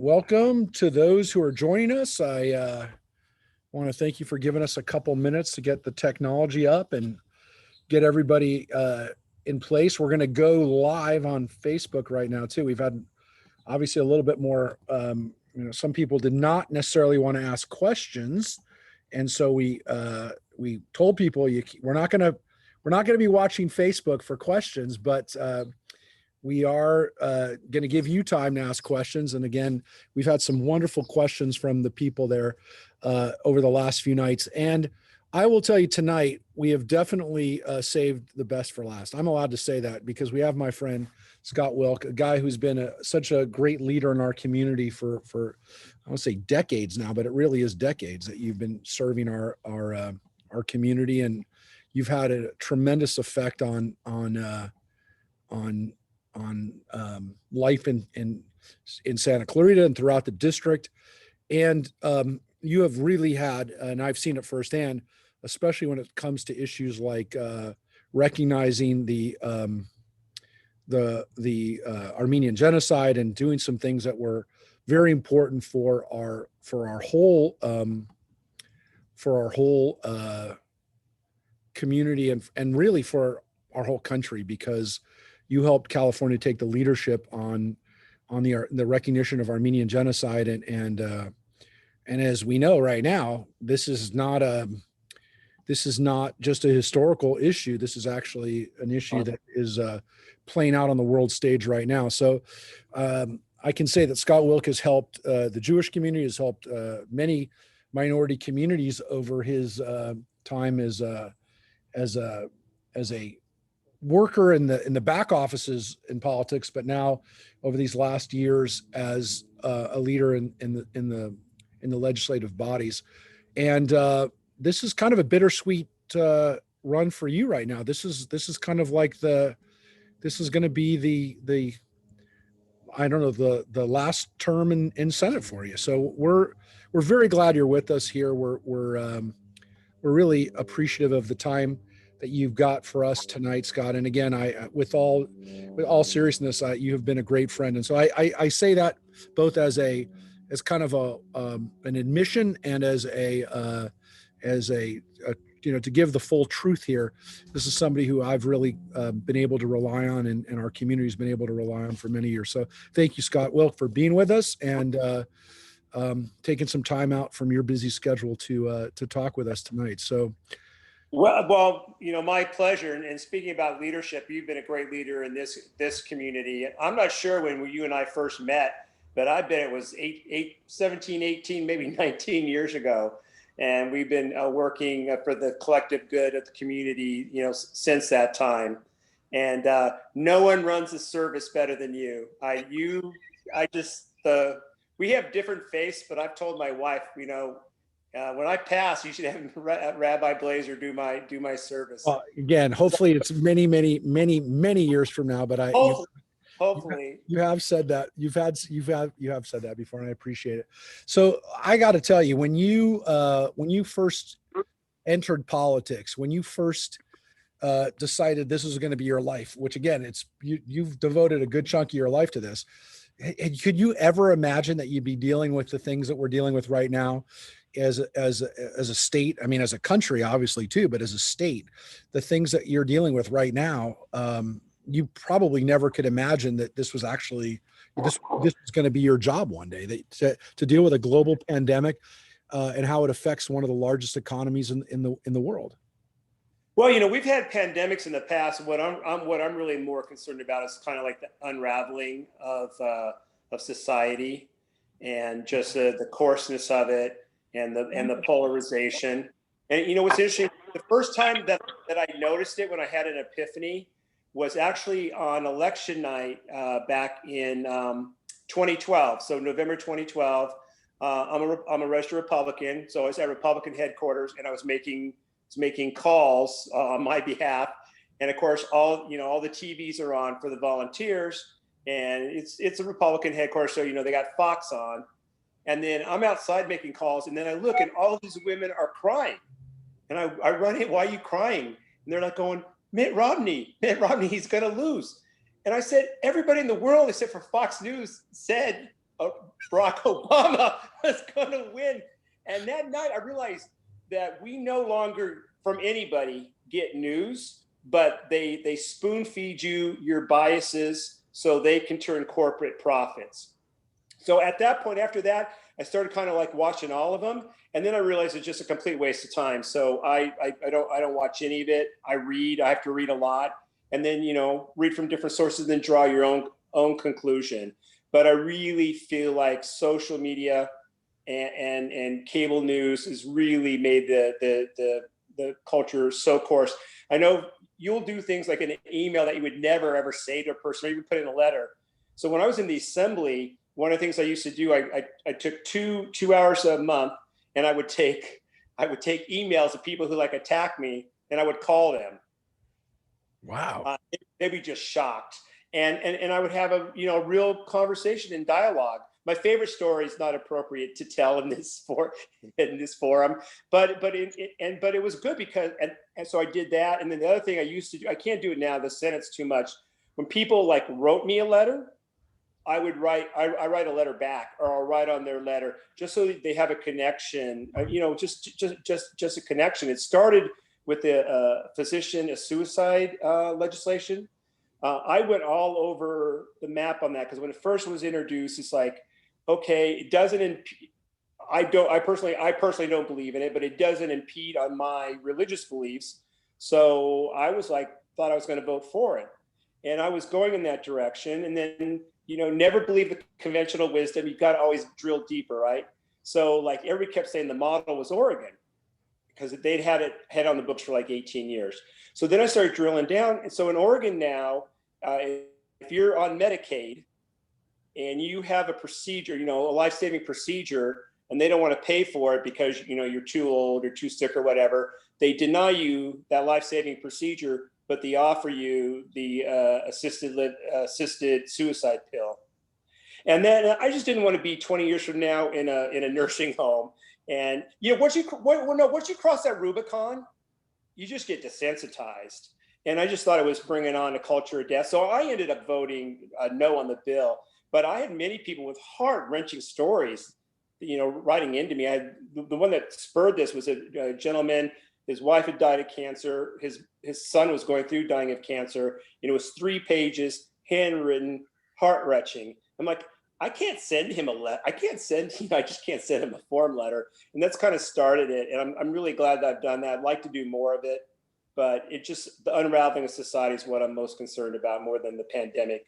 Welcome to those who are joining us. I want to thank you for giving us a couple minutes to get the technology up and get everybody in place. We're going to go live on Facebook right now too. We've had obviously a little bit more. Some people did not necessarily want to ask questions, and so we told people we're not going to be watching Facebook for questions, but we are going to give you time to ask questions. And again, we've had some wonderful questions from the people there over the last few nights. And I will tell you tonight, we have definitely saved the best for last. I'm allowed to say that because we have my friend, Scott Wilk, a guy who's been such a great leader in our community for I won't say decades now, but it really is decades that you've been serving our community. And you've had a tremendous effect on life in Santa Clarita and throughout the district. And you have really had, and I've seen it firsthand, especially when it comes to issues like recognizing the Armenian genocide and doing some things that were very important for our whole community and really for our whole country, because you helped California take the leadership on the recognition of Armenian genocide, and as we know right now, this is not just a historical issue. This is actually an issue that is playing out on the world stage right now. So I can say that Scott Wilk has helped the Jewish community, has helped many minority communities over his time as a worker in the back offices in politics, but now over these last years as a leader in the legislative bodies. And this is kind of a bittersweet run for you right now. This is kind of like this is going to be the I don't know, the last term in Senate for you. So we're very glad you're with us here. We're really appreciative of the time that you've got for us tonight, Scott. And again, with all seriousness, you have been a great friend. And so I say that both as kind of an admission and as a to give the full truth here. This is somebody who I've really been able to rely on, and our community's been able to rely on for many years. So thank you, Scott Wilk, for being with us and taking some time out from your busy schedule to talk with us tonight. So. Well, my pleasure. And speaking about leadership, you've been a great leader in this community. I'm not sure when you and I first met, but I bet it was 17, 18, maybe 19 years ago. And we've been working for the collective good of the community, since that time. And no one runs a service better than you. We have different faiths, but I've told my wife, when I pass, you should have Rabbi Blazer do my service. Again, hopefully it's many, many, many, many years from now. But hopefully you have said that you have said that before, and I appreciate it. So I got to tell you, when you first entered politics, when you first decided this was going to be your life, which again, you've devoted a good chunk of your life to this. Could you ever imagine that you'd be dealing with the things that we're dealing with right now? As a state, I mean, as a country, obviously too, but as a state, the things that you're dealing with right now, you probably never could imagine that this was actually this was going to be your job one day. To deal with a global pandemic and how it affects one of the largest economies in the world. Well, we've had pandemics in the past. What I'm really more concerned about is kind of like the unraveling of society and just the coarseness of it. And the polarization. And what's interesting, the first time that I noticed it when I had an epiphany was actually on election night back in 2012. So November 2012. I'm a registered Republican, so I was at Republican headquarters, and I was making calls on my behalf. And of course, all the TVs are on for the volunteers, and it's a Republican headquarters, so they got Fox on. And then I'm outside making calls, and then I look, and all of these women are crying. And I run in, why are you crying? And they're like going, Mitt Romney, he's going to lose. And I said, everybody in the world except for Fox News said Barack Obama was going to win. And that night I realized that we no longer from anybody get news, but they spoon feed you your biases so they can turn corporate profits. So at that point, after that, I started kind of like watching all of them. And then I realized it's just a complete waste of time. So I don't watch any of it. I read, I have to read a lot, and then, read from different sources, then draw your own conclusion. But I really feel like social media and cable news has really made the culture so coarse. I know you'll do things like an email that you would never ever say to a person, or even put in a letter. So when I was in the assembly, one of the things I used to do, I took two hours a month, and I would take emails of people who like attack me, and I would call them. Wow. They'd be just shocked, and I would have a real conversation and dialogue. My favorite story is not appropriate to tell in this forum, but it was good because and so I did that. And then the other thing I used to do, I can't do it now, the sentence too much. When people like wrote me a letter, I write a letter back, or I'll write on their letter just so they have a connection, just a connection. It started with the physician suicide legislation. I went all over the map on that, because when it first was introduced, it's like, okay, it doesn't I personally don't believe in it, but it doesn't impede on my religious beliefs. So I was like, thought I was going to vote for it, and I was going in that direction. And then, never believe the conventional wisdom. You've got to always drill deeper, right? So like everybody kept saying the model was Oregon, because they'd had on the books for like 18 years. So then I started drilling down. And so in Oregon now, if you're on Medicaid and you have a procedure, a life-saving procedure, and they don't want to pay for it because, you're too old or too sick or whatever, they deny you that life-saving procedure, but they offer you the assisted suicide pill. And then I just didn't want to be 20 years from now in a nursing home. And once you cross that Rubicon, you just get desensitized. And I just thought it was bringing on a culture of death. So I ended up voting no on the bill. But I had many people with heart-wrenching stories, writing into me. The one that spurred this was a gentleman. His wife had died of cancer. His son was going through dying of cancer. It was 3 pages, handwritten, heart-wrenching. I'm like, I can't send him a letter. I just can't send him a form letter. And that's kind of started it. And I'm really glad that I've done that. I'd like to do more of it, but the unraveling of society is what I'm most concerned about, more than the pandemic.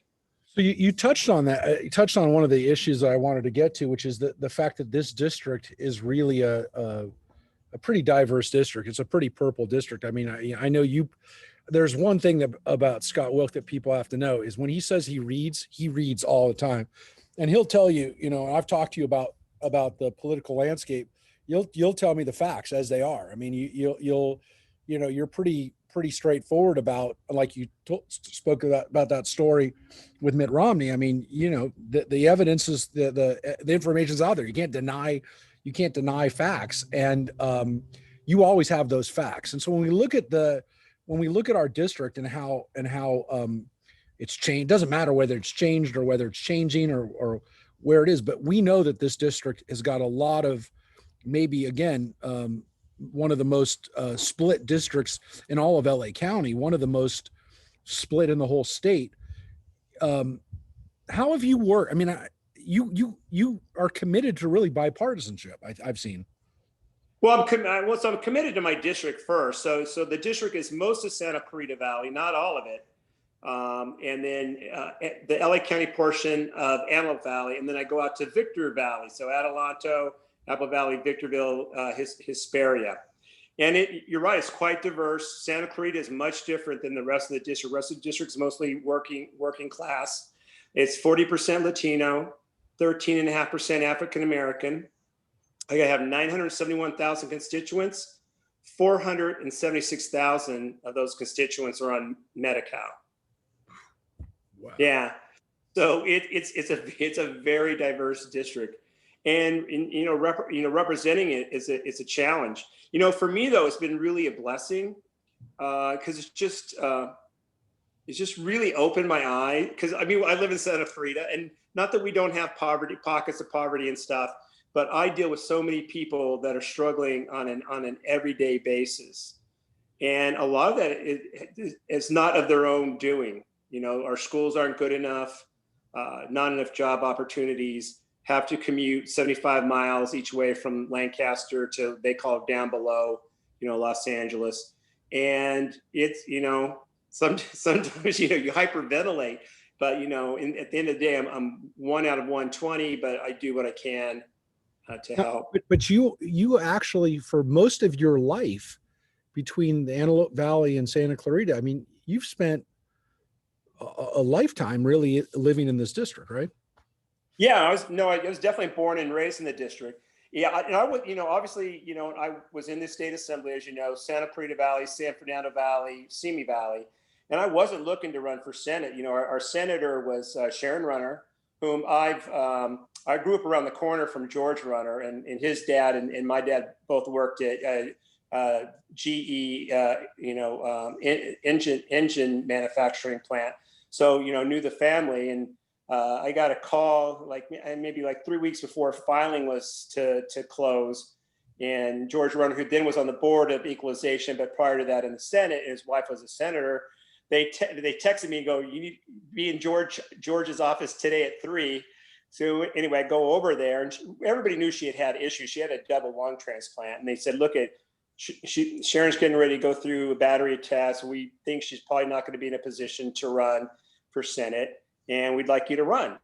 So you touched on that. You touched on one of the issues that I wanted to get to, which is the fact that this district is really a pretty diverse district. It's a pretty purple district. I mean, I know there's one thing about Scott Wilk that people have to know is when he says he reads all the time. And he'll tell you, I've talked to you about the political landscape. You'll tell me the facts as they are. I mean, you're pretty straightforward about, like you spoke about that story with Mitt Romney. I mean, the evidence is the information's out there. You can't deny facts, and you always have those facts. And so when we look at our district and how it's changed, doesn't matter whether it's changed or whether it's changing or where it is, but we know that this district has got a lot of, maybe again, one of the most split districts in all of LA County, one of the most split in the whole state. How have you worked? I mean, you are committed to really bipartisanship, I've seen. Well, I'm committed to my district first. So the district is most of Santa Clarita Valley, not all of it. And then the LA County portion of Antelope Valley. And then I go out to Victor Valley. So Adelanto, Apple Valley, Victorville, Hesperia. And you're right, it's quite diverse. Santa Clarita is much different than the rest of the district. The rest of the district is mostly working class. It's 40% Latino, 13.5% African-American. I have 971,000 constituents. 476,000 of those constituents are on Medi-Cal. Wow. Yeah, so it's a very diverse district, and representing it is a challenge. For me though, it's been really a blessing because it's just it's just really opened my eye. Because I mean, I live in Santa Clarita, and not that we don't have poverty, pockets of poverty and stuff, but I deal with so many people that are struggling on an everyday basis, and a lot of that is not of their own doing. You know, our schools aren't good enough, not enough job opportunities. Have to commute 75 miles each way from Lancaster to, they call it down below, you know, Los Angeles, and it's, you know, sometimes, you know, you hyperventilate, but you know, at the end of the day, I'm 1 out of 120, but I do what I can to help. But you actually, for most of your life between the Antelope Valley and Santa Clarita, I mean, you've spent a lifetime really living in this district, right? Yeah, I was definitely born and raised in the district. Yeah, and I would, you know, obviously, you know, I was in the state assembly, as you know, Santa Clarita Valley, San Fernando Valley, Simi Valley, and I wasn't looking to run for Senate. You know, our senator was Sharon Runner, whom I grew up around the corner from George Runner, and his dad and my dad both worked at GE, engine manufacturing plant. So, you know, knew the family, and I got a call maybe like 3 weeks before filing was to close. And George Runner, who then was on the board of equalization, but prior to that in the Senate, and his wife was a senator, they texted me and go, "You need to be in George's office today at 3." So anyway, I go over there, and everybody knew she had issues. She had a double lung transplant, and they said, "Look, Sharon's getting ready to go through a battery test. We think she's probably not going to be in a position to run for Senate, and we'd like you to run."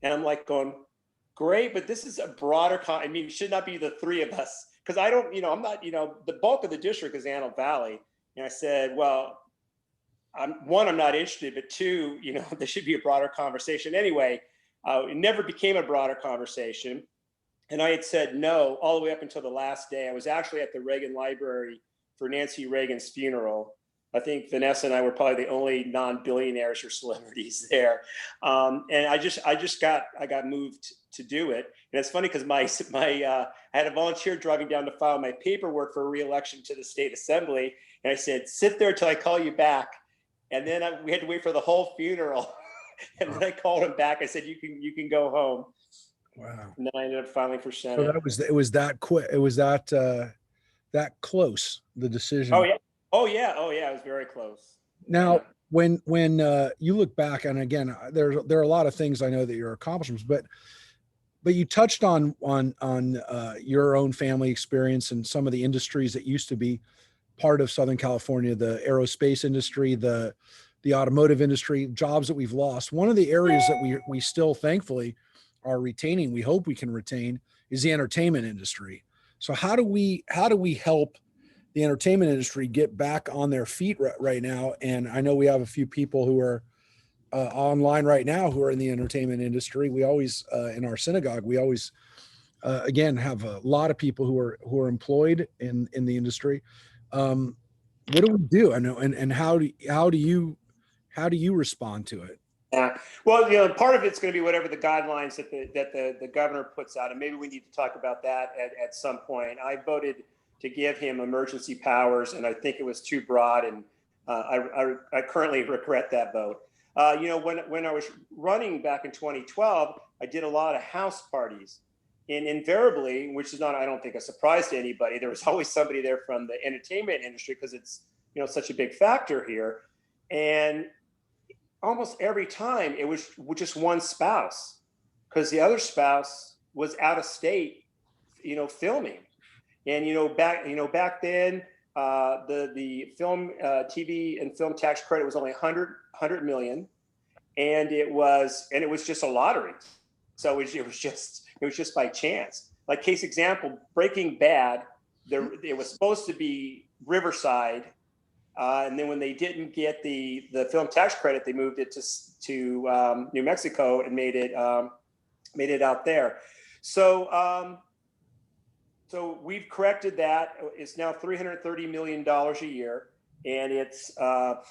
And I'm like going, great, but this is a broader, I mean, it should not be the three of us, because I don't, you know, I'm not, you know, the bulk of the district is Antelope Valley. And I said, well, I'm not interested, but two, you know, there should be a broader conversation. Anyway, it never became a broader conversation. And I had said no all the way up until the last day. I was actually at the Reagan Library for Nancy Reagan's funeral. I think Vanessa and I were probably the only non-billionaires or celebrities there. And I got moved to do it. And it's funny because I had a volunteer driving down to file my paperwork for re-election to the state assembly. And I said, sit there till I call you back. And then we had to wait for the whole funeral. And then I called him back. I said, you can go home. Wow. And then I ended up filing for Senate. So it was that quick. It was that close, the decision. Oh yeah. Oh yeah. Oh yeah. It was very close. Now, yeah. when you look back, and again, there are a lot of things I know that your accomplishments, but you touched on your own family experience and some of the industries that used to be part of Southern California, the aerospace industry, the automotive industry, jobs that we've lost. One of the areas that we still thankfully are retaining, we hope we can retain, is the entertainment industry. So how do we help the entertainment industry get back on their feet right now? And I know we have a few people who are online right now who are in the entertainment industry. We always in our synagogue, we always again have a lot of people who are employed in the industry. What do we do? I know, and how do you respond to it? Yeah, well, you know, part of it's going to be whatever the guidelines that the governor puts out, and maybe we need to talk about that at some point. I voted to give him emergency powers, and I think it was too broad, and I currently regret that vote. You know, when I was running back in 2012, I did a lot of house parties, and invariably, which is not, I don't think, a surprise to anybody, there was always somebody there from the entertainment industry because it's, you know, such a big factor here, and almost every time it was just one spouse, because the other spouse was out of state, you know, filming. And back then, the film, TV and film tax credit was only 100 million, and it was just a lottery. So it was just by chance. Like, case example, Breaking Bad, it was supposed to be Riverside, and then when they didn't get the film tax credit, they moved it to New Mexico and made it out there. So we've corrected that. It's now $330 million a year, and it's now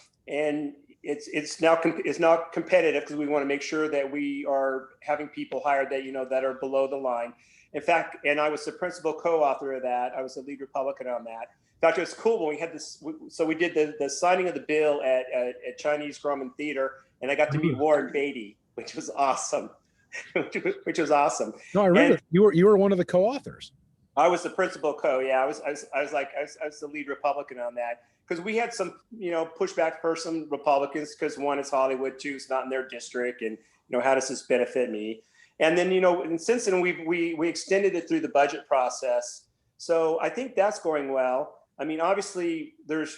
competitive because we want to make sure that we are having people hired that, you know, that are below the line. In fact, and I was the principal co-author of that. I was the lead Republican on that. In Dr. It's cool when we had this. So we did the signing of the bill at Chinese Roman Theater, and I got to meet Warren Beatty, which was awesome. which was awesome. No, I remember you were one of the co-authors. I was the principal I was the lead Republican on that, because we had some, pushback for some Republicans, because one, is Hollywood, two, it's not in their district, and how does this benefit me? And then and since then we extended it through the budget process. So I think that's going well. I mean, obviously there's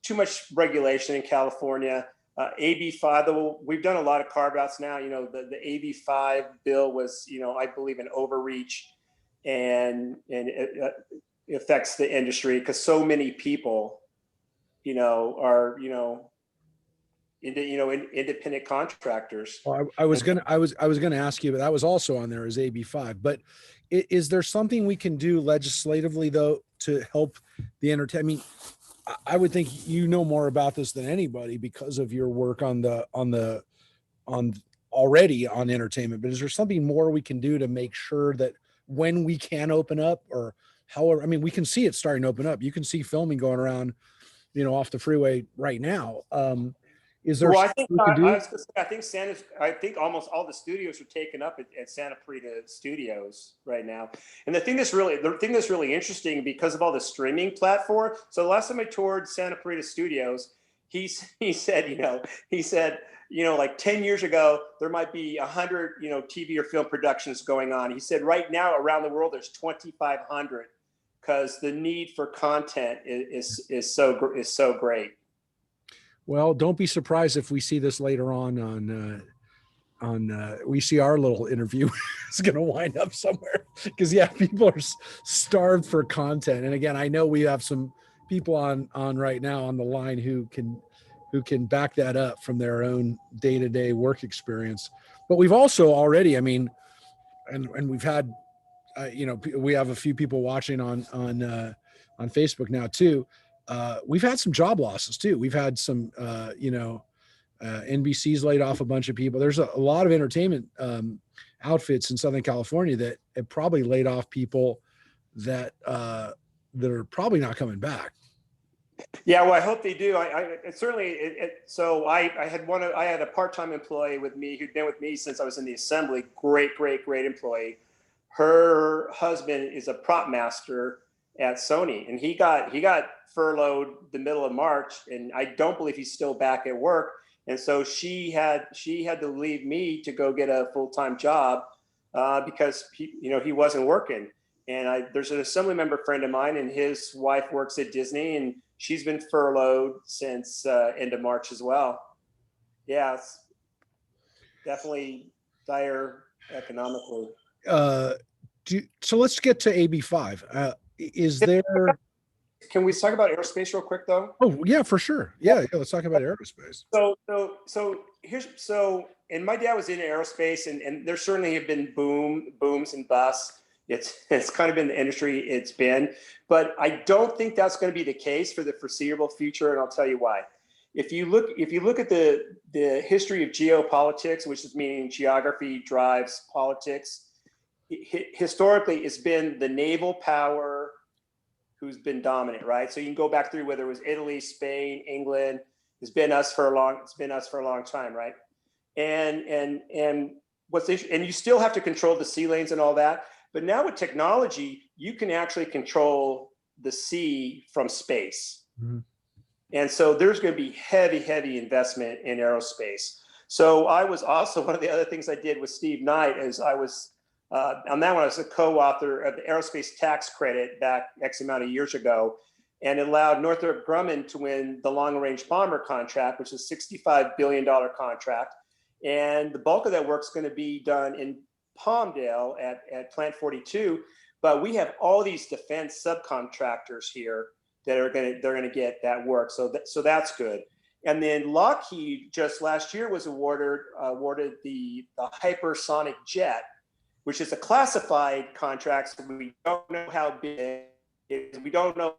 too much regulation in California. AB5, though we've done a lot of carve outs now. The AB5 bill was, I believe, an overreach, and it affects the industry, because so many people, are, independent contractors. Well, I was gonna ask you, but that was also on there as AB5. But is there something we can do legislatively, though, to help the entertainment? I mean, I would think more about this than anybody because of your work on already on entertainment. But is there something more we can do to make sure that when we can open up, or however, I mean, we can see it starting to open up. You can see filming going around, off the freeway right now. Is there? Well, I think almost all the studios are taken up at Santa Clarita Studios right now. And the thing that's really interesting, because of all the streaming platform. So the last time I toured Santa Clarita Studios, he said, like 10 years ago, there might be 100, TV or film productions going on. He said right now around the world, there's 2,500, because the need for content is so great. Well, don't be surprised if we see this later on we see our little interview is going to wind up somewhere, because people are starved for content. And again, I know we have some people on right now on the line who can back that up from their own day-to-day work experience. But we've also already, I mean, and we've had, we have a few people watching on Facebook now too. We've had some job losses too. We've had some, NBC's laid off a bunch of people. There's a lot of entertainment outfits in Southern California that have probably laid off people that are probably not coming back. Yeah, well, I hope they do. So I had a part-time employee with me who'd been with me since I was in the assembly. Great employee. Her husband is a prop master at Sony, and he got furloughed the middle of March, and I don't believe he's still back at work. And so she had to leave me to go get a full-time job because he wasn't working. And there's an assembly member friend of mine, and his wife works at Disney, and she's been furloughed since end of March as well. Yeah, it's definitely dire economically. So let's get to AB5. Is there? Can we talk about aerospace real quick, though? Oh yeah, for sure. Yeah, let's talk about aerospace. And my dad was in aerospace, and there certainly have been booms and busts. It's kind of been the industry it's been, but I don't think that's going to be the case for the foreseeable future, and I'll tell you why. If you look at the history of geopolitics, which is meaning geography drives politics, historically it's been the naval power who's been dominant, right? So you can go back through whether it was Italy, Spain, England. It's been us for a long time, right? And you still have to control the sea lanes and all that. But now with technology, you can actually control the sea from space. Mm-hmm. And so there's going to be heavy investment in aerospace. So I was also, one of the other things I did with Steve Knight is I was, on that one, I was a co-author of the aerospace tax credit back X amount of years ago. And it allowed Northrop Grumman to win the long-range bomber contract, which is a $65 billion contract. And the bulk of that work is going to be done in Palmdale at Plant 42, but we have all these defense subcontractors here that they're going to get that work. So that's good. And then Lockheed just last year was awarded the hypersonic jet, which is a classified contract. So we don't know how big it is. We don't know,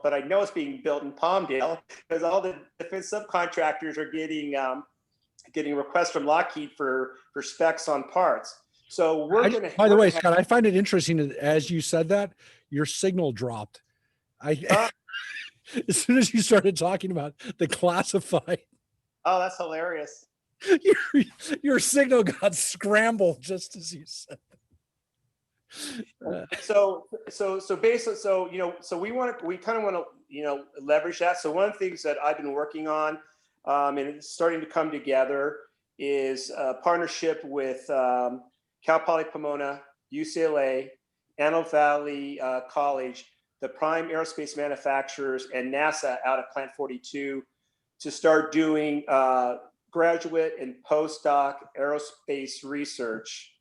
but I know it's being built in Palmdale because all the defense subcontractors are getting requests from Lockheed for specs on parts. So by the way, Scott, I find it interesting that as you said that, your signal dropped. I as soon as you started talking about the classified, Oh, that's hilarious. your, your signal got scrambled just as you said. So basically, so we kind of want to, leverage that. So one of the things that I've been working on, and it's starting to come together, is a partnership with Cal Poly Pomona, UCLA, Antelope Valley College, the prime aerospace manufacturers, and NASA out of Plant 42 to start doing graduate and postdoc aerospace research.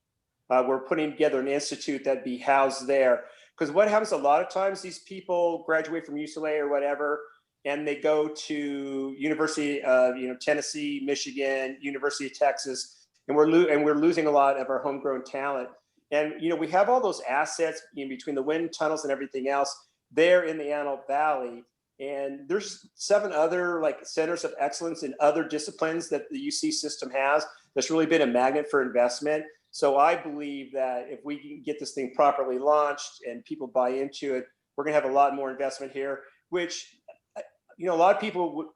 We're putting together an institute that'd be housed there. Because what happens a lot of times, these people graduate from UCLA or whatever, and they go to University of Tennessee, Michigan, University of Texas, and we're losing a lot of our homegrown talent. And we have all those assets in between the wind tunnels and everything else there in the Antelope Valley. And there's 7 other centers of excellence in other disciplines that the UC system has. That's really been a magnet for investment. So I believe that if we can get this thing properly launched and people buy into it, we're going to have a lot more investment here, which, a lot of people would,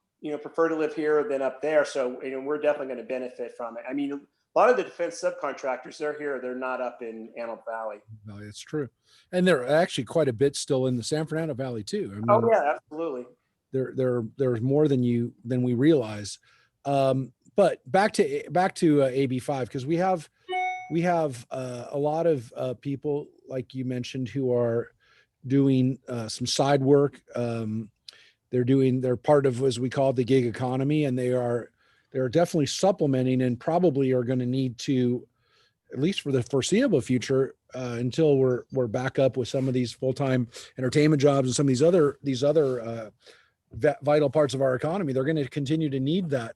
prefer to live here than up there. So, we're definitely going to benefit from it. I mean, a lot of the defense subcontractors, they're here. They're not up in Antelope Valley. No, it's true. And they're actually quite a bit still in the San Fernando Valley too. I mean, Oh yeah, absolutely. There's more than we realize. But back to AB5, because we have a lot of people, like you mentioned, who are doing some side work. They're part of, as we call it, the gig economy, and they're definitely supplementing and probably are going to need to, at least for the foreseeable future, until we're back up with some of these full-time entertainment jobs and some of these other vital parts of our economy. They're going to continue to need that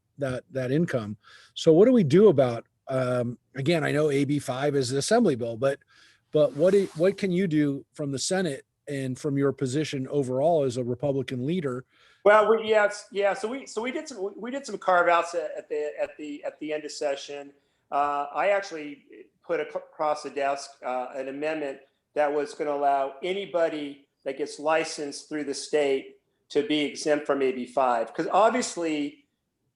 income. So what do we do about, again, I know AB5 is an assembly bill, but what can you do from the Senate and from your position overall as a Republican leader? Well, So we did some carve outs at the end of session. I actually put across the desk an amendment that was going to allow anybody that gets licensed through the state to be exempt from AB5. Because obviously,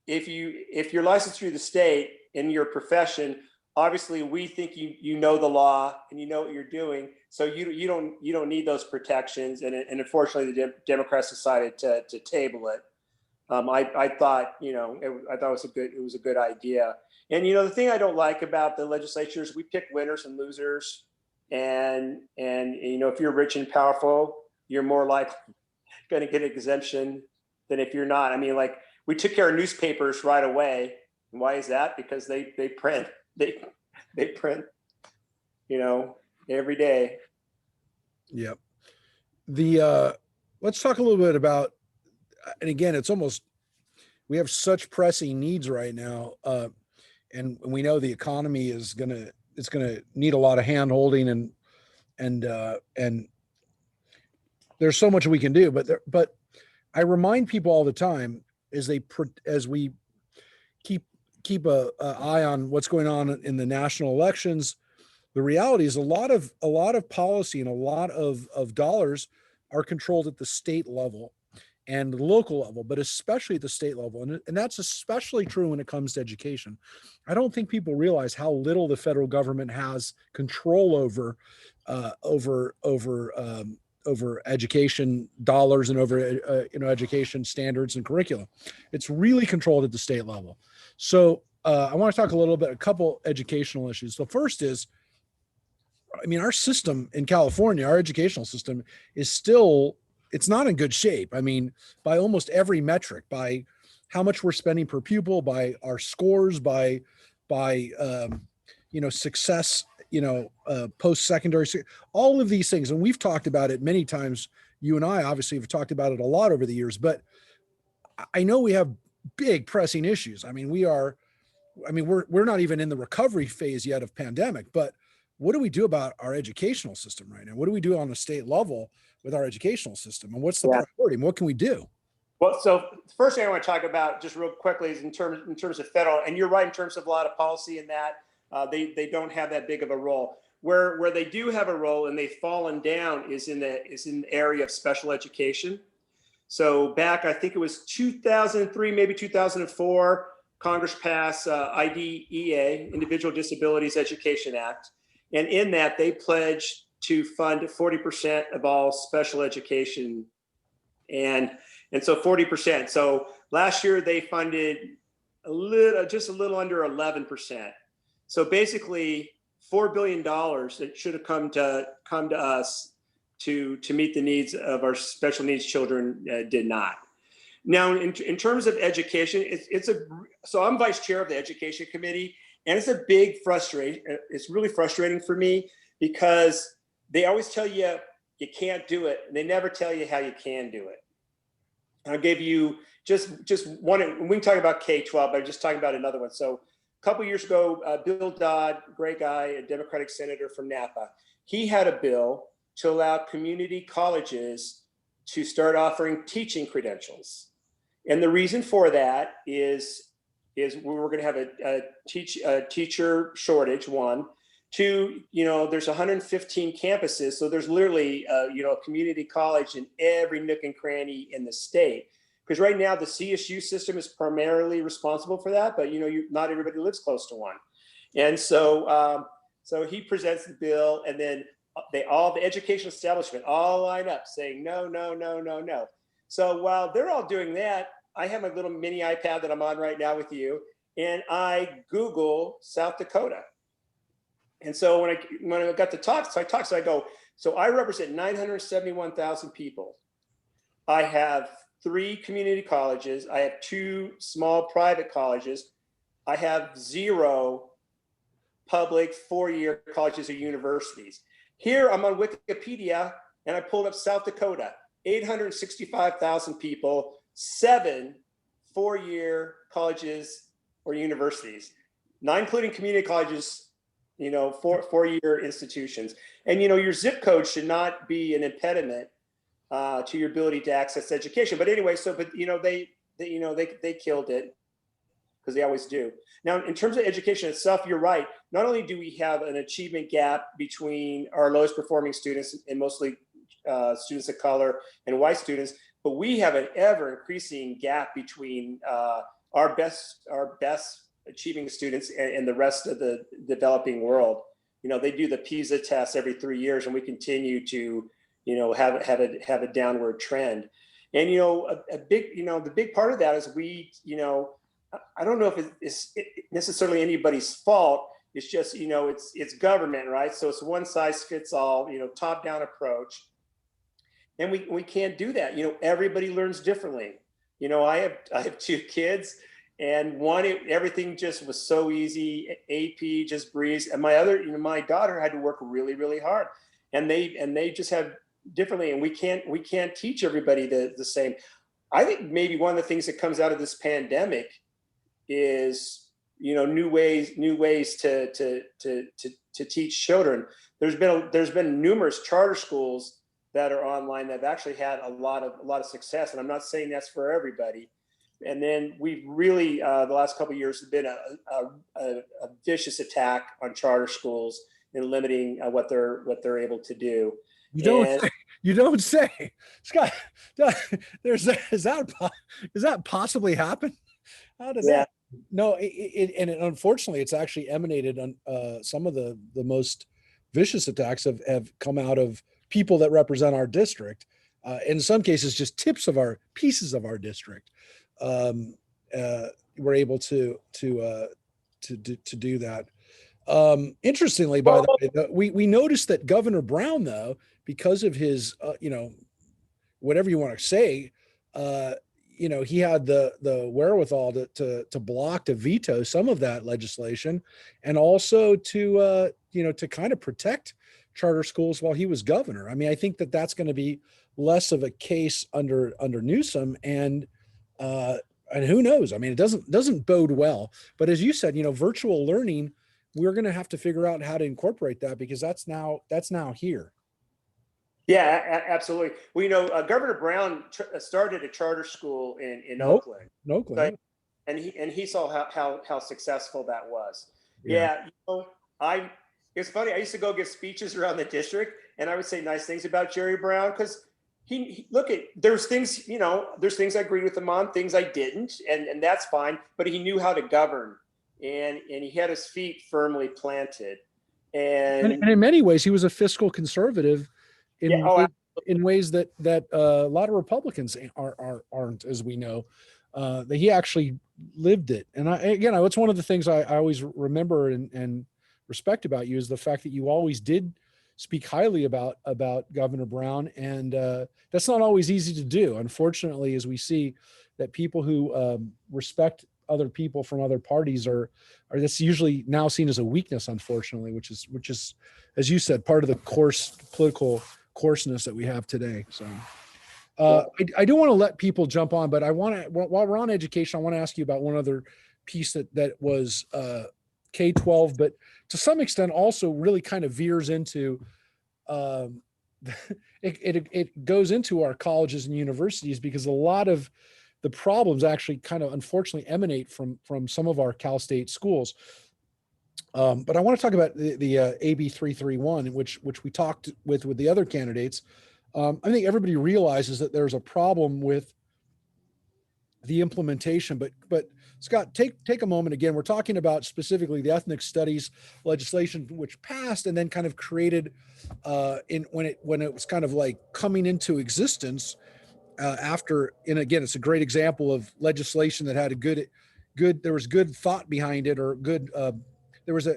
if you're licensed through the state in your profession, obviously we think you know the law and you know what you're doing, so you don't need those protections. And unfortunately, the Democrats decided to table it. I thought it was a good idea. And the thing I don't like about the legislature is we pick winners and losers, and if you're rich and powerful, you're more likely going to get an exemption than if you're not. I mean, we took care of newspapers right away. And why is that? Because they print every day. Yep. Let's talk a little bit about, and again, it's almost, we have such pressing needs right now. And we know the economy it's going to need a lot of hand holding and there's so much we can do, but I remind people all the time as we keep a eye on what's going on in the national elections. The reality is a lot of policy and a lot of dollars are controlled at the state level and the local level, but especially at the state level. And that's especially true when it comes to education. I don't think people realize how little the federal government has control over education dollars and over education standards and curriculum. It's really controlled at the state level. So I want to talk a couple educational issues. The first is, I mean, our system in California, our educational system is still, it's not in good shape. I mean, by almost every metric, by how much we're spending per pupil, by our scores, by success, post-secondary, all of these things. And we've talked about it many times. You and I obviously have talked about it a lot over the years, but I know we have big pressing issues. I mean, we're not even in the recovery phase yet of pandemic, but what do we do about our educational system right now? What do we do on the state level with our educational system? And what's the priority? And what can we do? Well, so the first thing I want to talk about just real quickly is in terms of federal, and you're right in terms of a lot of policy in that. they don't have that big of a role. Where they do have a role and they've fallen down is in the area of special education. So back, I think it was 2003, maybe 2004, Congress passed IDEA, Individual Disabilities Education Act. And in that, they pledged to fund 40% of all special education. And so 40%. So last year they funded just a little under 11%. So basically $4 billion that should have come to us to meet the needs of our special needs children did not. Now, in terms of education, so I'm vice chair of the education committee, and it's a big frustration. It's really frustrating for me because they always tell you you can't do it, and they never tell you how you can do it. I'll give you just one. We can talk about K-12, but I'm just talking about another one. So a couple of years ago, Bill Dodd, great guy, a Democratic senator from Napa, he had a bill to allow community colleges to start offering teaching credentials. And the reason for that is we were going to have a teacher shortage, one. Two, there's 115 campuses, so there's literally a community college in every nook and cranny in the state. Because right now the CSU system is primarily responsible for that, but not everybody lives close to one. And so he presents the bill, and then the educational establishment all line up saying no, no, no, no, no. So while they're all doing that, I have my little mini iPad that I'm on right now with you, and I Google South Dakota. And so when I got to talk, so I go, so I represent 971,000 people. I have 3 community colleges. I have 2 small private colleges. I have 0 public 4-year colleges or universities. Here I'm on Wikipedia, and I pulled up South Dakota, 865,000 people, 7 4-year colleges or universities, not including community colleges, 4-year institutions. And, your zip code should not be an impediment to your ability to access education. But anyway, they killed it, because they always do. Now, in terms of education itself, you're right. Not only do we have an achievement gap between our lowest performing students, and mostly students of color and white students, but we have an ever increasing gap between our best achieving students and the rest of the developing world. They do the PISA test every 3 years, and we continue to, have a downward trend. And the big part of that is I don't know if it's necessarily anybody's fault. It's just it's government, right? So it's one size fits all, top-down approach, and we can't do that. Everybody learns differently. I have 2 kids. And one, everything just was so easy. AP just breezed, and my daughter had to work really, really hard, and they just have differently, and we can't teach everybody the same. I think maybe one of the things that comes out of this pandemic is new ways to teach children. There's been numerous charter schools that are online that have actually had a lot of success, and I'm not saying that's for everybody. And then we've really, the last couple of years, have been a vicious attack on charter schools and limiting what they're able to do. You don't say, Scott. Does that possibly happen? How does that? No, unfortunately, it's actually emanated on some of the most vicious attacks have come out of people that represent our district. In some cases, just pieces of our district. We're able to do that. Interestingly, by the way, we noticed that Governor Brown, though, because of his, whatever you want to say, he had the wherewithal to block, to veto some of that legislation, and also to kind of protect charter schools while he was governor. I mean, I think that's going to be less of a case under Newsom, and who knows? I mean, it doesn't bode well. But as you said, virtual learning, we're going to have to figure out how to incorporate that, because that's now here. Yeah, absolutely. Well, Governor Brown started a charter school in Oakland. Oakland. And he saw how successful that was. Yeah. Yeah, it's funny. I used to go give speeches around the district, and I would say nice things about Jerry Brown because look at there's things there's things I agreed with him on, things I didn't, and that's fine. But he knew how to govern, and he had his feet firmly planted, And in many ways, he was a fiscal conservative yeah, in in ways that a lot of Republicans aren't, as we know. That he actually lived it, and it's one of the things I always remember and respect about you is the fact that you always did speak highly about Governor Brown, and that's not always easy to do. Unfortunately, as we see that people who respect other people from other parties are that's usually now seen as a weakness, unfortunately, which is, as you said, part of the political coarseness that we have today. So I do want to let people jump on, but I want to, while we're on education, I want to ask you about one other piece that was K-12, but to some extent also really kind of veers into it goes into our colleges and universities, because a lot of the problems actually kind of unfortunately emanate from some of our Cal State schools. But I want to talk about the AB 331, which we talked with the other candidates. I think everybody realizes that there's a problem with the implementation, but Scott, take a moment again. We're talking about specifically the ethnic studies legislation, which passed and then kind of created when it was kind of like coming into existence after. And again, it's a great example of legislation that had a good there was good thought behind it, or good there was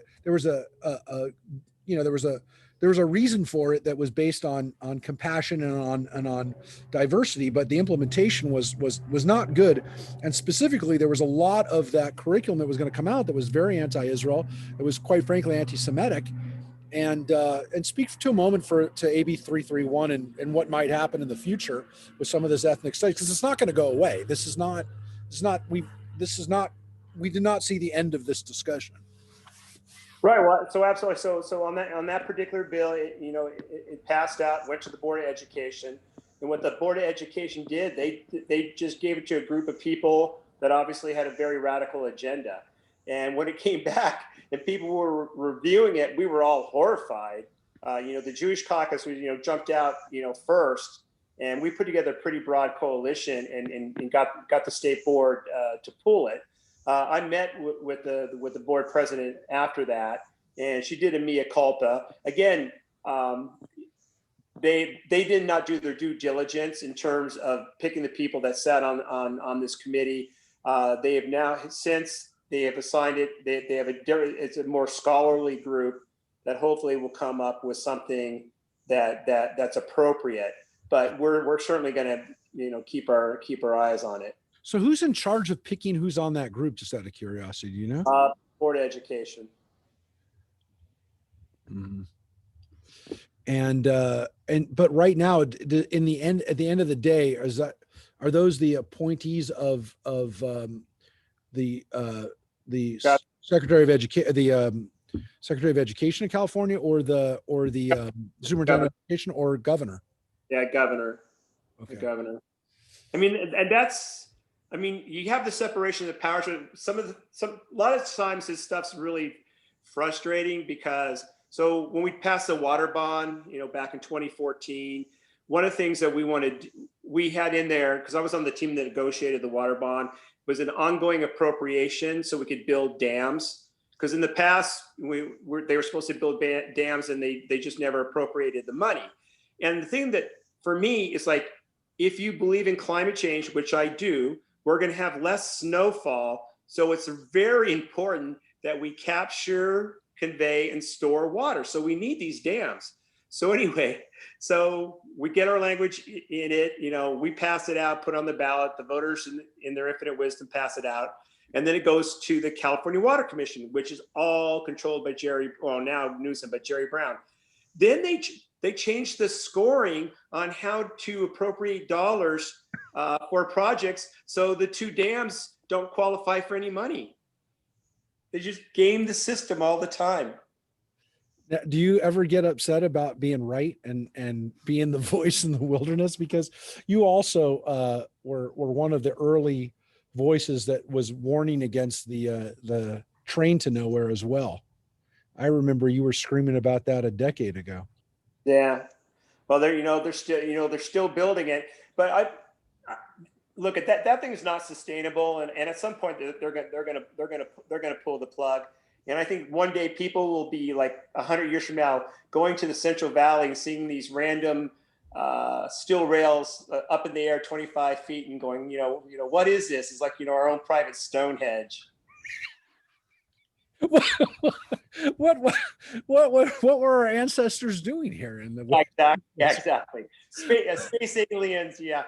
a reason for it that was based on compassion and on diversity, but the implementation was not good. And specifically, there was a lot of that curriculum that was going to come out that was very anti-Israel. It was quite frankly anti-Semitic. And speak to a moment to AB 331 and what might happen in the future with some of this ethnic studies, because it's not going to go away. We did not see the end of this discussion. Right. Well, so absolutely. So on that particular bill, it passed out, went to the Board of Education, and what the Board of Education did, they just gave it to a group of people that obviously had a very radical agenda. And when it came back and people were reviewing it, we were all horrified. The Jewish caucus was jumped out first, and we put together a pretty broad coalition and got the state board to pull it. I met with the board president after that, and she did a mea culpa. Again, they did not do their due diligence in terms of picking the people that sat on this committee. They have now, since they have assigned it, they have it's a more scholarly group that hopefully will come up with something that's appropriate. But we're certainly going to keep our eyes on it. So who's in charge of picking who's on that group, just out of curiosity, do you know? Board of Education. Mm-hmm. But right now, at the end of the day, are those the appointees of the Secretary of Education, Secretary of Education of California, or the Superintendent of Education, or Governor? Yeah, Governor. Okay. The Governor. You have the separation of powers. A lot of times this stuff's really frustrating because, so when we passed the water bond, back in 2014, one of the things that we had in there, because I was on the team that negotiated the water bond, was an ongoing appropriation so we could build dams. Because in the past, they were supposed to build dams and they just never appropriated the money. And the thing that for me is like, if you believe in climate change, which I do, we're going to have less snowfall. So it's very important that we capture, convey, and store water. So we need these dams. So anyway, so we get our language in it. We pass it out, put on the ballot. The voters, in their infinite wisdom, pass it out. And then it goes to the California Water Commission, which is all controlled by now Newsom, but Jerry Brown. Then they changed the scoring on how to appropriate dollars for projects, so the two dams don't qualify for any money. They just game the system all the time. Now, do you ever get upset about being right and being the voice in the wilderness? Because you also were one of the early voices that was warning against the train to nowhere as well. I remember you were screaming about that a decade ago. Yeah. Well, they're still building it, but I look at that. That thing is not sustainable, and at some point they're gonna pull the plug. And I think one day people will be like 100 years from now going to the Central Valley and seeing these random steel rails up in the air 25 feet and going, what is this? It's like, our own private Stonehenge. what what were our ancestors doing here in the Exactly. Space aliens. Yeah.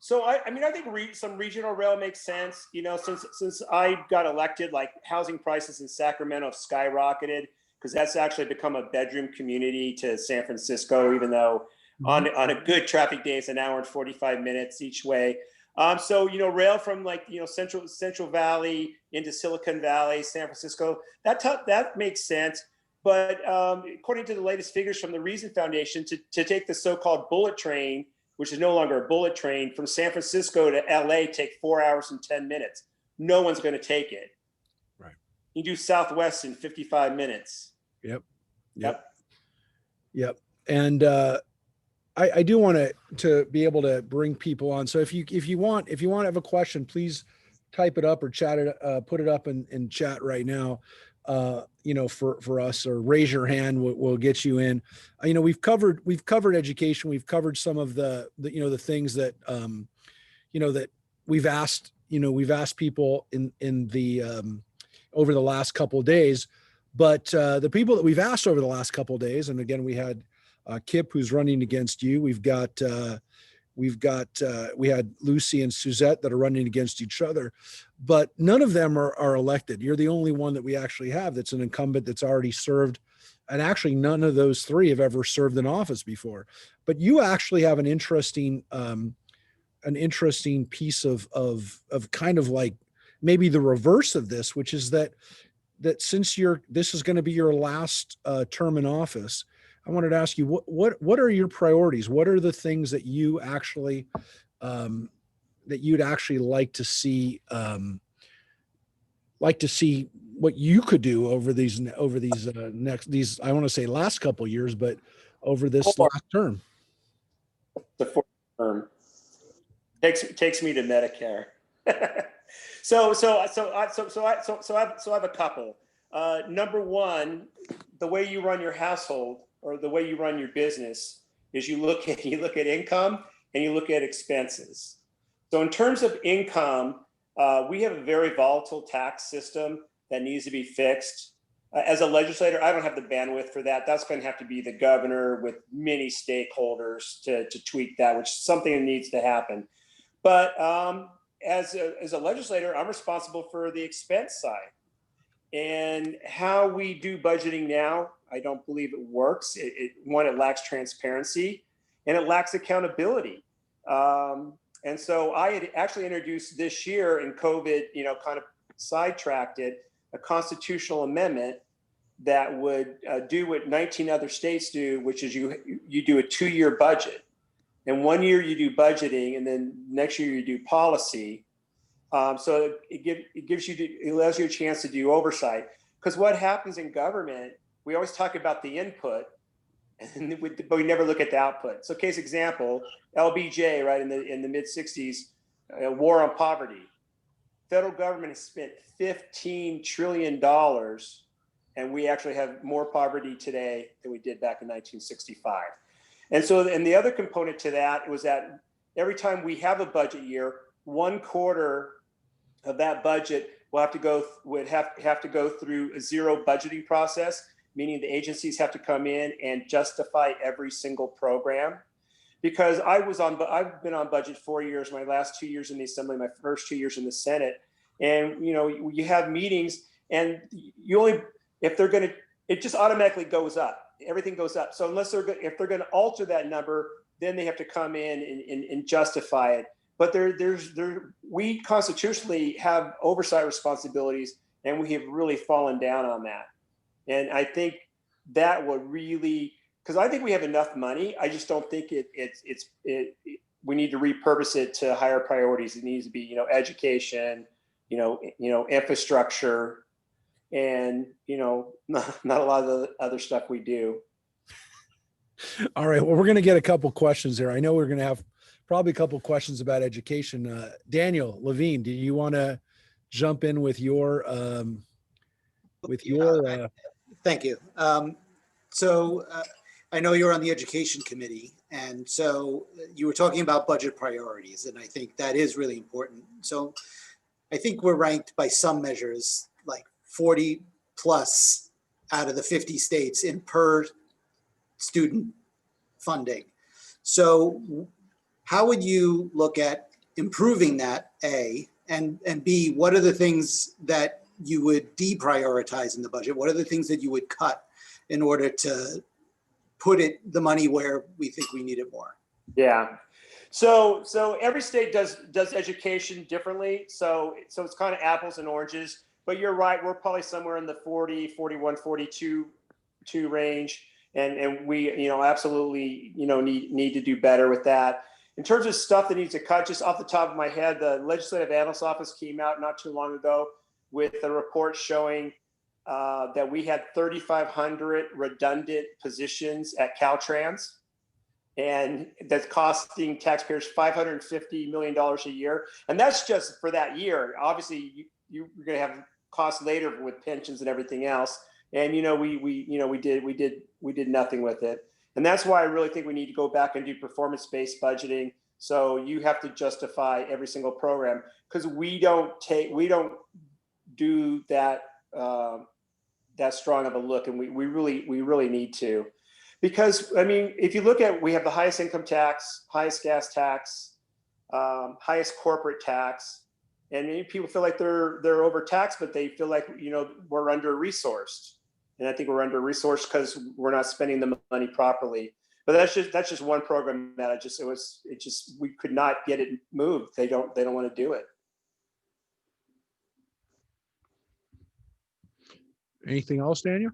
So I think some regional rail makes sense. Since I got elected, like housing prices in Sacramento have skyrocketed because that's actually become a bedroom community to San Francisco, even though on a good traffic day it's an hour and 45 minutes each way. So rail from like Central Valley into Silicon Valley, San Francisco, that makes sense. But according to the latest figures from the Reason Foundation, to take the so-called bullet train, which is no longer a bullet train, from San Francisco to LA, take 4 hours and 10 minutes. No one's going to take it. Right. You do Southwest in 55 minutes. Yep. And I do want to be able to bring people on. So if you want to have a question, please type it up or chat it, put it up in chat right now. For us, or raise your hand. We'll get you in. We've covered education. We've covered some of the things that that we've asked people in the over the last couple of days. But the people that we've asked over the last couple of days, and again, we had Kip, who's running against you. We had Lucy and Suzette that are running against each other, but none of them are elected. You're the only one that we actually have that's an incumbent that's already served. And actually none of those three have ever served in office before, but you actually have an interesting piece of kind of like maybe the reverse of this, which is that since this is going to be your last term in office, I wanted to ask you what are your priorities? What are the things that you actually that you'd actually like to see what you could do over these I want to say last couple of years, but over this last term. The fourth term takes me to Medicare. So I have a couple. Number one, the way you run your household or the way you run your business is you look at income and you look at expenses. So in terms of income, we have a very volatile tax system that needs to be fixed. As a legislator, I don't have the bandwidth for that. That's going to have to be the governor with many stakeholders to tweak that, which is something that needs to happen. But as a legislator, I'm responsible for the expense side. And how we do budgeting now, I don't believe it works. It lacks transparency and it lacks accountability. And so I had actually introduced this year in COVID, kind of sidetracked it, a constitutional amendment that would do what 19 other states do, which is you do a 2-year budget. And 1 year you do budgeting, and then next year you do policy. So it allows you a chance to do oversight. Because what happens in government, we always talk about the input, but we never look at the output. So case example, LBJ, right, in the mid 60s, war on poverty. Federal government has spent $15 trillion, and we actually have more poverty today than we did back in 1965. And so, and the other component to that was that every time we have a budget year, 1/4 of that budget would have to go through a zero budgeting process, meaning the agencies have to come in and justify every single program. Because I've been on budget 4 years, my last 2 years in the Assembly, my first 2 years in the Senate, and you have meetings, and it just automatically goes up. Everything goes up. So if they're going to alter that number, then they have to come in and justify it. But we constitutionally have oversight responsibilities, and we have really fallen down on that. And I think that would really, because I think we have enough money. I just don't think we need to repurpose it to higher priorities. It needs to be, education, infrastructure, and not a lot of the other stuff we do. All right. Well, we're going to get a couple questions there. I know we're going to have probably a couple questions about education. Daniel Levine, do you want to jump in with your Thank you. So I know you're on the education committee, and so you were talking about budget priorities, and I think that is really important. So I think we're ranked by some measures like 40 plus out of the 50 states in per student funding. So how would you look at improving that, A, and B, what are the things that you would deprioritize in the budget? What are the things that you would cut in order to put the money where we think we need it more? Yeah. So every state does education differently. So it's kind of apples and oranges, but you're right. We're probably somewhere in the 40, 41, 42 range. And we, absolutely, need to do better with that. In terms of stuff that needs to cut, just off the top of my head, the Legislative Analyst's Office came out not too long ago with a report showing that we had 3,500 redundant positions at Caltrans, and that's costing taxpayers $550 million a year. And that's just for that year. Obviously, you're going to have costs later with pensions and everything else. And we did nothing with it. And that's why I really think we need to go back and do performance-based budgeting. So you have to justify every single program, because we don't do that that strong of a look, and we really need to. Because I mean, if you look at, we have the highest income tax, highest gas tax, highest corporate tax, and many people feel like they're overtaxed, but they feel like we're under-resourced. And I think we're under-resourced because we're not spending the money properly. But that's just one program that we could not get it moved. They don't want to do it. anything else, Daniel?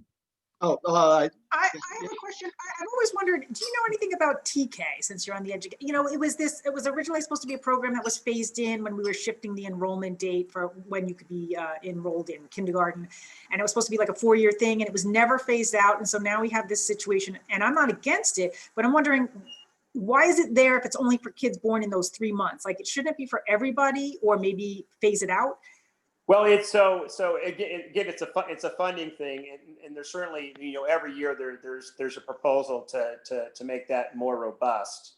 Oh, I have a question. I've always wondered, do you know anything about TK, since you're on the education? It was originally supposed to be a program that was phased in when we were shifting the enrollment date for when you could be enrolled in kindergarten. And it was supposed to be like a 4-year thing, and it was never phased out. And so now we have this situation, and I'm not against it, but I'm wondering, why is it there if it's only for kids born in those 3 months? Like, it shouldn't be for everybody, or maybe phase it out? Well, it's so again, it's a funding thing, and there's certainly every year there's a proposal to make that more robust,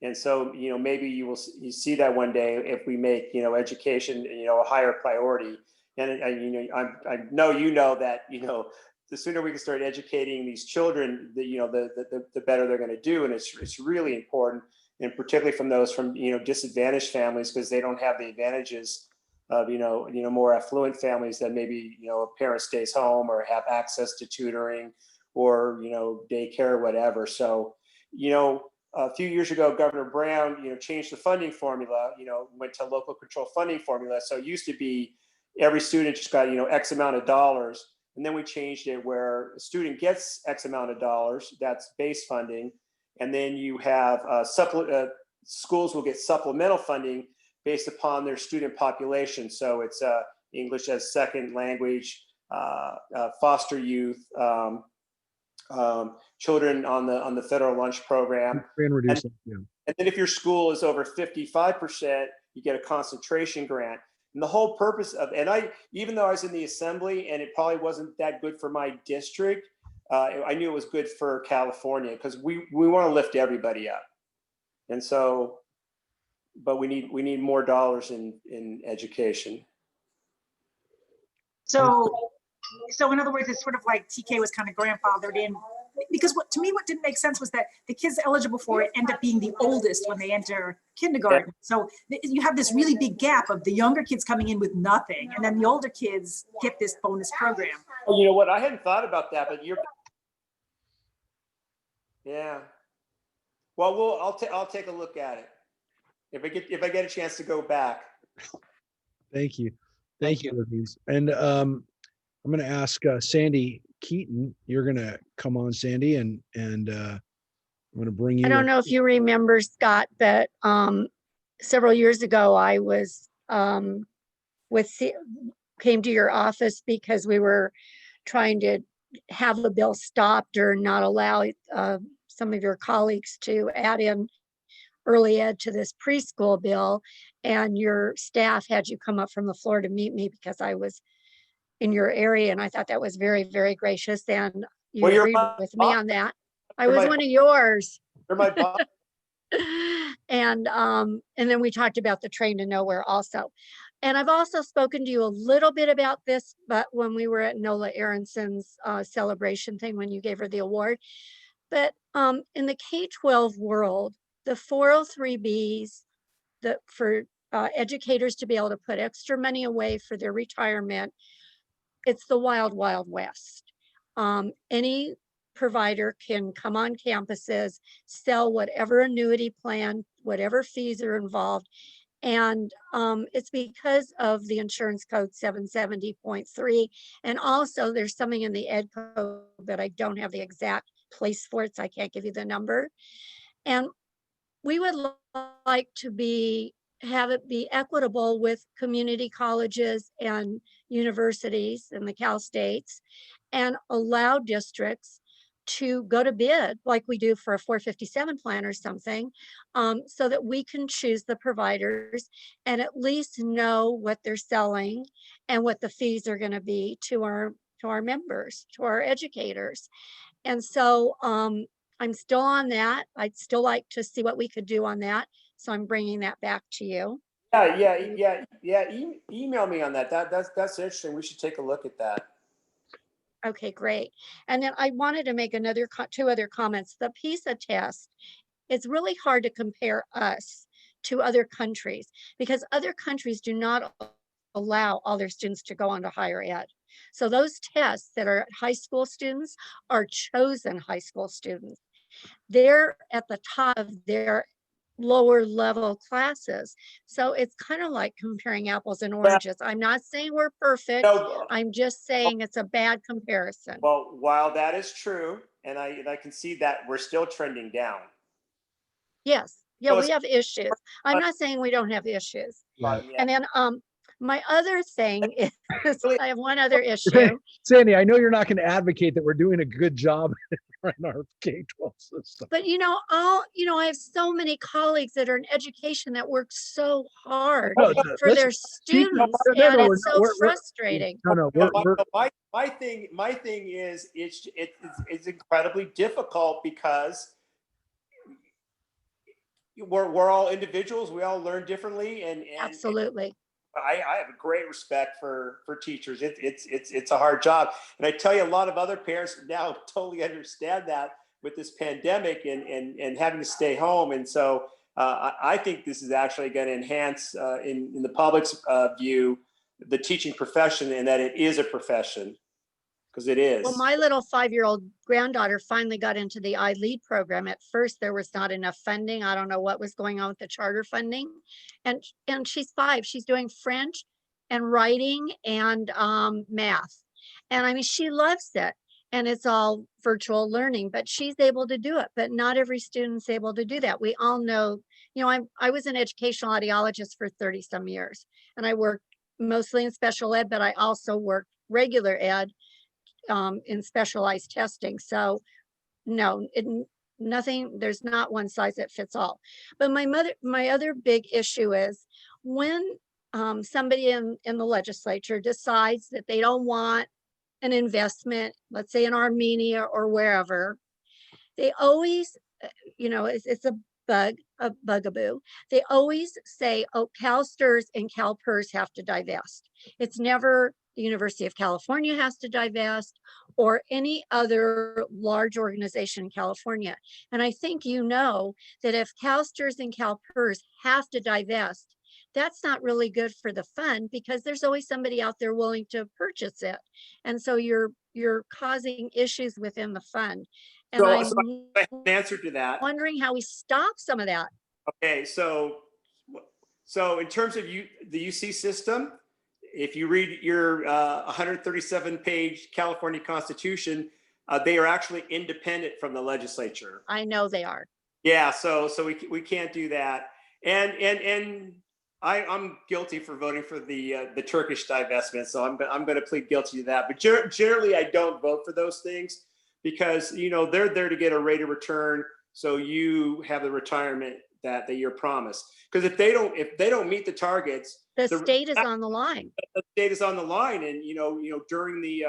and so maybe you see that one day if we make education a higher priority, and I know that the sooner we can start educating these children, the better they're going to do, and it's really important, and particularly from those from disadvantaged families, because they don't have the advantages of more affluent families that maybe a parent stays home or have access to tutoring or daycare or whatever. So a few years ago, Governor Brown changed the funding formula. Went to local control funding formula. So it used to be every student just got X amount of dollars, and then we changed it where a student gets X amount of dollars. That's base funding, and then you have schools will get supplemental funding based upon their student population. So it's English as second language, foster youth, children on the federal lunch program. And then if your school is over 55%, you get a concentration grant. And the whole purpose of, even though I was in the assembly and it probably wasn't that good for my district, I knew it was good for California, because we want to lift everybody up. And so, but we need more dollars in education. So in other words, it's sort of like TK was kind of grandfathered in, because what didn't make sense was that the kids eligible for it end up being the oldest when they enter kindergarten. Yeah. So you have this really big gap of the younger kids coming in with nothing, and then the older kids get this bonus program. Oh, you know what? I hadn't thought about that, but yeah. Well, I'll take a look at it if I get a chance to go back. Thank you. Thank you, Louise. And I'm going to ask Sandy Keaton. You're going to come on, Sandy, and I'm going to bring you. I don't know if you remember, Scott, but came to your office because we were trying to have the bill stopped or not allow some of your colleagues to add in early ed to this preschool bill, and your staff had you come up from the floor to meet me because I was in your area, and I thought that was very, very gracious, and you Well, you're agreed my with me boss. on that. I You're was my one of yours. You're my boss. And then we talked about the train to nowhere also. And I've also spoken to you a little bit about this, but when we were at Nola Aronson's celebration thing, when you gave her the award, but in the K-12 world, the 403Bs, for educators to be able to put extra money away for their retirement, it's the wild, wild west. Any provider can come on campuses, sell whatever annuity plan, whatever fees are involved. And it's because of the insurance code 770.3. And also there's something in the ed code that I don't have the exact place for it, so I can't give you the number. And we would like to have it be equitable with community colleges and universities and the Cal States, and allow districts to go to bid like we do for a 457 plan or something, so that we can choose the providers and at least know what they're selling and what the fees are going to be to our members, to our educators. And so I'm still on that. I'd still like to see what we could do on that. So I'm bringing that back to you. Email me on that. That's interesting. We should take a look at that. Okay, great. And then I wanted to make two other comments. The PISA test, it's really hard to compare us to other countries because other countries do not allow all their students to go on to higher ed. So those tests that are high school students are chosen high school students. They're at the top of their lower level classes. So it's kind of like comparing apples and oranges. I'm not saying we're perfect. No, I'm just saying it's a bad comparison. well, while that is true, and I can see that, we're still trending down. Yes. Yeah, So we have issues. I'm not saying we don't have issues. Yeah. And then my other thing is Really? I have one other issue. Sandy, I know you're not going to advocate that we're doing a good job in our K-12 system. But I have so many colleagues that are in education that work so hard for their students, and it's so frustrating. My thing is it's incredibly difficult because we're all individuals. We all learn differently, and Absolutely. I have a great respect for teachers. It's a hard job, and I tell you, a lot of other parents now totally understand that with this pandemic and having to stay home. And so I think this is actually going to enhance, in the public's view, the teaching profession, and that it is a profession, because it is. Well, my little 5-year-old granddaughter finally got into the iLead program. At first, there was not enough funding. I don't know what was going on with the charter funding. And she's 5. She's doing French and writing and math. And I mean, she loves it. And it's all virtual learning, but she's able to do it. But not every student's able to do that. We all know, I was an educational audiologist for 30 some years, and I worked mostly in special ed, but I also worked regular ed in specialized testing. So no, there's not one size that fits all. But my other big issue is when somebody in the legislature decides that they don't want an investment, let's say in Armenia or wherever, they always, it's a bugaboo. They always say, oh, CalSTRS and CalPERS have to divest. It's never the University of California has to divest or any other large organization in California. And I think that if CalSTRS and CalPERS have to divest, that's not really good for the fund because there's always somebody out there willing to purchase it. And so you're causing issues within the fund. And I have an answer to that. Wondering how we stop some of that. Okay, so in terms of the UC system, if you read your 137-page California Constitution, they are actually independent from the legislature. I know they are. Yeah, so we can't do that. And I'm guilty for voting for the Turkish divestment, so I'm going to plead guilty to that. But generally, I don't vote for those things because they're there to get a rate of return, so you have the retirement that you're promised. Because if they don't meet the targets, The state is on the line. the state is on the line, and during the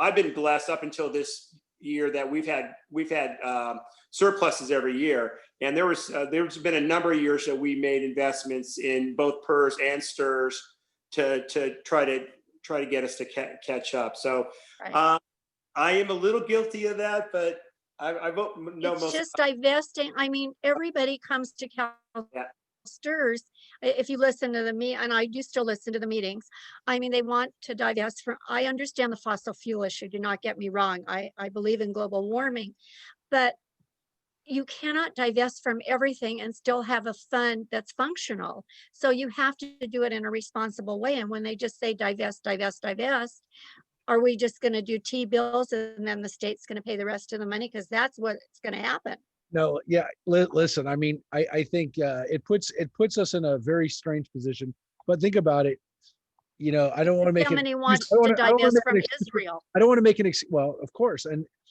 I've been blessed up until this year that we've had surpluses every year, and there's been a number of years that we made investments in both PERS and STIRS to try to get us to catch up. So Right. I am a little guilty of that, but I vote no. It's just divesting. I mean, everybody comes to STIRS. If you listen to and I do still listen to the meetings. I mean, they want to divest from, I understand the fossil fuel issue. Do not get me wrong. I believe in global warming, but you cannot divest from everything and still have a fund that's functional. So you have to do it in a responsible way. And when they just say divest, divest, divest, are we just going to do T-bills and then the state's going to pay the rest of the money? Because that's what's going to happen. No, yeah. Listen, I mean, I think it puts us in a very strange position. But think about it. I don't want to make Somebody wants to divest from Israel. I don't want to make an well, of course,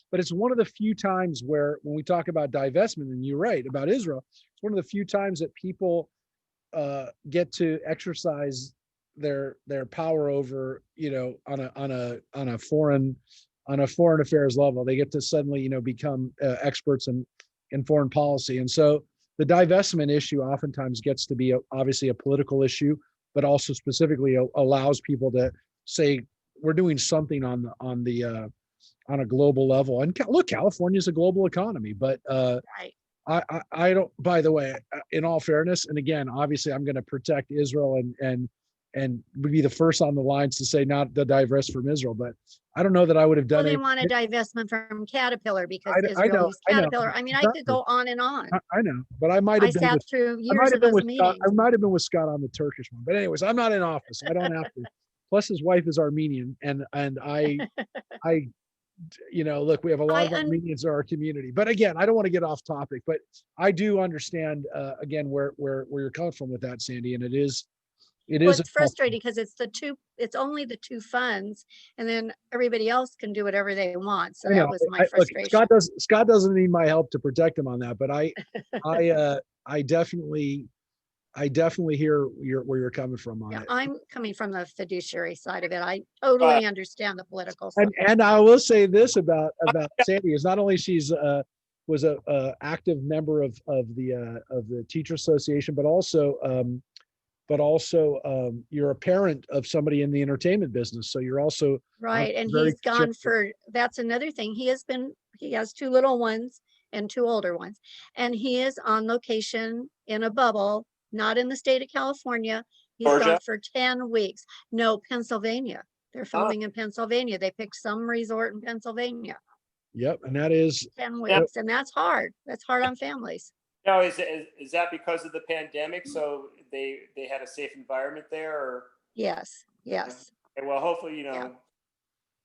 but it's one of the few times where when we talk about divestment, and you're right about Israel, it's one of the few times that people get to exercise their power over, on a foreign affairs level. They get to suddenly, become experts in foreign policy. And so the divestment issue oftentimes gets to be obviously a political issue, but also specifically allows people to say, we're doing something on a global level. And look, California is a global economy, but Right. I don't, by the way, in all fairness, and again, obviously I'm going to protect Israel and would be the first on the lines to say not the divest from Israel, but I don't know that I would have done Well, it. they want a divestment from Caterpillar because I know, used Caterpillar. I mean, I could go on and on. I know, but I might I have been sat through years of those meetings. I might have been with Scott on the Turkish one, but anyways, I'm not in office. I don't have to. Plus, his wife is Armenian, and I, look, we have a lot of Armenians in our community. But again, I don't want to get off topic, but I do understand again where you're coming from with that, Sandy, and it is. It's frustrating because it's only the two funds, and then everybody else can do whatever they want. So that was my frustration. Look, Scott doesn't need my help to protect him on that, but I definitely hear where you're coming from on it. I'm coming from the fiduciary side of it. I totally understand the political side. And I will say this about Sandy is not only she's was a active member of the teacher association, but also you're a parent of somebody in the entertainment business. So you're also right. And he's gone that's another thing. He has two little ones and two older ones, and he is on location in a bubble, not in the state of California. He's gone for 10 weeks. No, Pennsylvania. They're filming in Pennsylvania. They picked some resort in Pennsylvania. Yep. And that is 10 weeks. And that's hard. That's hard on families. Now, is that because of the pandemic? So they had a safe environment there, or? Yes. Okay, well, hopefully,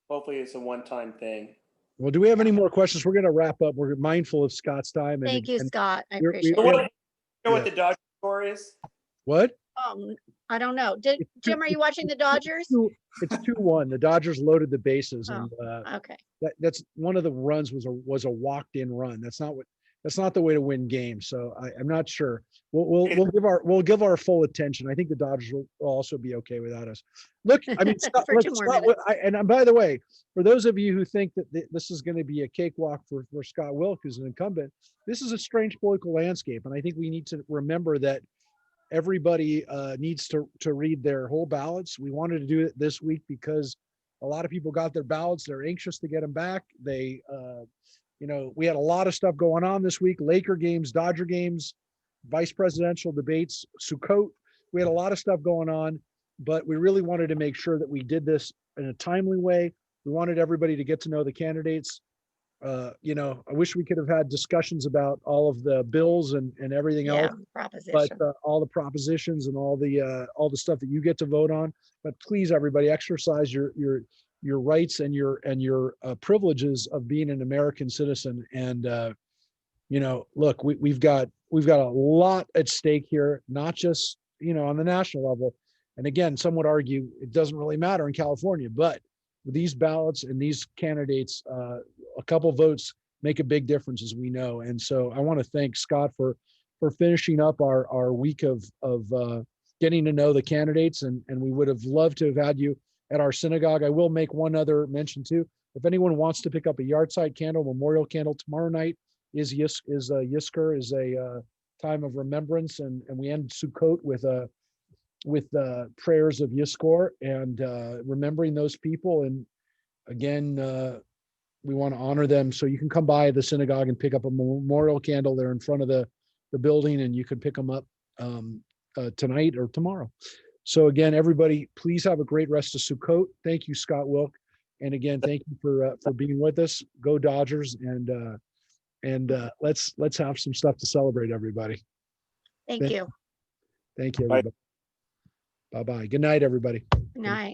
hopefully it's a one-time thing. Well, do we have any more questions? We're going to wrap up. We're mindful of Scott's time. Thank you, Scott. I appreciate it. You know what the Dodgers score is? What? I don't know. Jim, are you watching the Dodgers? It's 2-1. The Dodgers loaded the bases, and okay. That's one of the runs was a walked-in run. That's not the way to win games. So I'm not sure. We'll give our full attention. I think the Dodgers will also be okay without us. Look, I mean, Scott, and by the way, for those of you who think that this is going to be a cakewalk for Scott Wilk, who's an incumbent, this is a strange political landscape, and I think we need to remember that everybody needs to read their whole ballots. We wanted to do it this week because a lot of people got their ballots. They're anxious to get them back. We had a lot of stuff going on this week, Laker games, Dodger games, vice presidential debates, Sukkot. We had a lot of stuff going on, but we really wanted to make sure that we did this in a timely way. We wanted everybody to get to know the candidates. I wish we could have had discussions about all of the bills and everything else, but all the propositions and all the stuff that you get to vote on. But please, everybody, exercise your rights and your privileges of being an American citizen. And look, we've got a lot at stake here, not just on the national level. And again, some would argue it doesn't really matter in California, but with these ballots and these candidates, a couple votes make a big difference, as we know. And so I want to thank Scott for finishing up our week of getting to know the candidates. And we would have loved to have had you at our synagogue. I will make one other mention too. If anyone wants to pick up a yard-side candle, memorial candle, tomorrow night is Yizkor, is a time of remembrance, and we end Sukkot with prayers of Yizkor and remembering those people. And again, we want to honor them. So you can come by the synagogue and pick up a memorial candle there in front of the building, and you can pick them up tonight or tomorrow. So again, everybody, please have a great rest of Sukkot. Thank you, Scott Wilk. And again, thank you for being with us. Go Dodgers, and let's have some stuff to celebrate, everybody. Thank you. Thank you, everybody. Bye-bye. Good night, everybody. Good night.